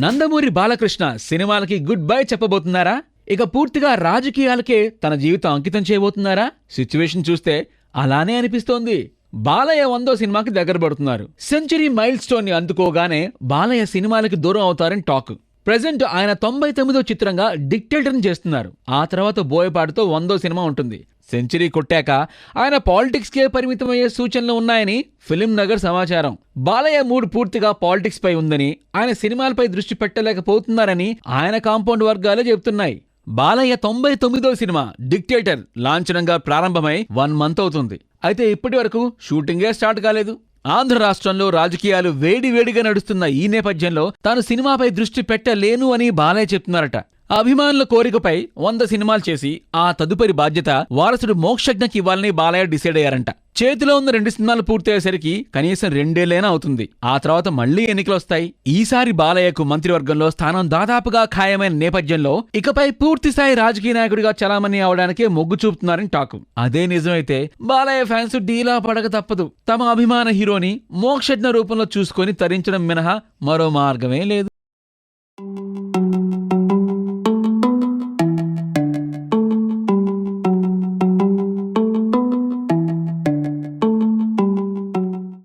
నందమూరి బాలకృష్ణ సినిమాలకి good bye చెప్పబోతున్నారా? ఇక పూర్తిగా రాజకీయాలకే తన జీవితం అంకితం చేయబోతున్నారా? సిచ్యువేషన్ చూస్తే అలానే అనిపిస్తోంది. బాలయ్య 100వ సినిమాకి దగ్గర పడుతున్నారు. సెంచరీ మైల్ స్టోన్ ని అందుకోగానే బాలయ్య సినిమాలకి దూరం అవుతారని టాక్. ప్రెజెంట్ ఆయన 99వ చిత్రంగా డిక్టేటర్ని చేస్తున్నారు. ఆ తర్వాత బోయపాటితో 100వ సినిమా ఉంటుంది. సెంచరీ కొట్టాక ఆయన పాలిటిక్స్ కే పరిమితమయ్యే సూచనలు ఉన్నాయని ఫిలిం నగర్ సమాచారం. బాలయ్య మూడ్ పూర్తిగా పాలిటిక్స్ పై ఉందని, ఆయన సినిమాలపై దృష్టి పెట్టలేకపోతున్నారని ఆయన కాంపౌండ్ వర్గాలే చెబుతున్నాయి. బాలయ్య 99వ సినిమా డిక్టేటర్ లాంఛనంగా ప్రారంభమై 1 మంత్ అవుతుంది. అయితే ఇప్పటి వరకు షూటింగే స్టార్ట్ కాలేదు. ఆంధ్ర రాష్ట్రంలో రాజకీయాలు వేడివేడిగా నడుస్తున్న ఈ నేపథ్యంలో తాను సినిమాపై దృష్టి పెట్టలేను అని బాలయ్య చెప్తున్నారట. అభిమానుల కోరికపై 100 సినిమాలు చేసి ఆ తదుపరి బాధ్యత వారసుడు మోక్షజ్ఞకి ఇవ్వాలని బాలయ్య డిసైడ్ అయ్యారంట. చేతిలో ఉన్న 2 సినిమాలు పూర్తయ్యేసరికి కనీసం 2 ఏళ్లైనా అవుతుంది. ఆ తర్వాత మళ్లీ ఎన్నికలొస్తాయి. ఈసారి బాలయ్యకు మంత్రివర్గంలో స్థానం దాదాపుగా ఖాయమైన నేపథ్యంలో ఇకపై పూర్తిస్థాయి రాజకీయ నాయకుడిగా చలామణి అవడానికే మొగ్గు చూపుతున్నారని టాకు. అదే నిజమైతే బాలయ్య ఫ్యాన్స్ డీలా పడక తప్పదు. తమ అభిమాన హీరోని మోక్షజ్ఞ రూపంలో చూసుకొని తరించడం మినహా మరో మార్గమే లేదు.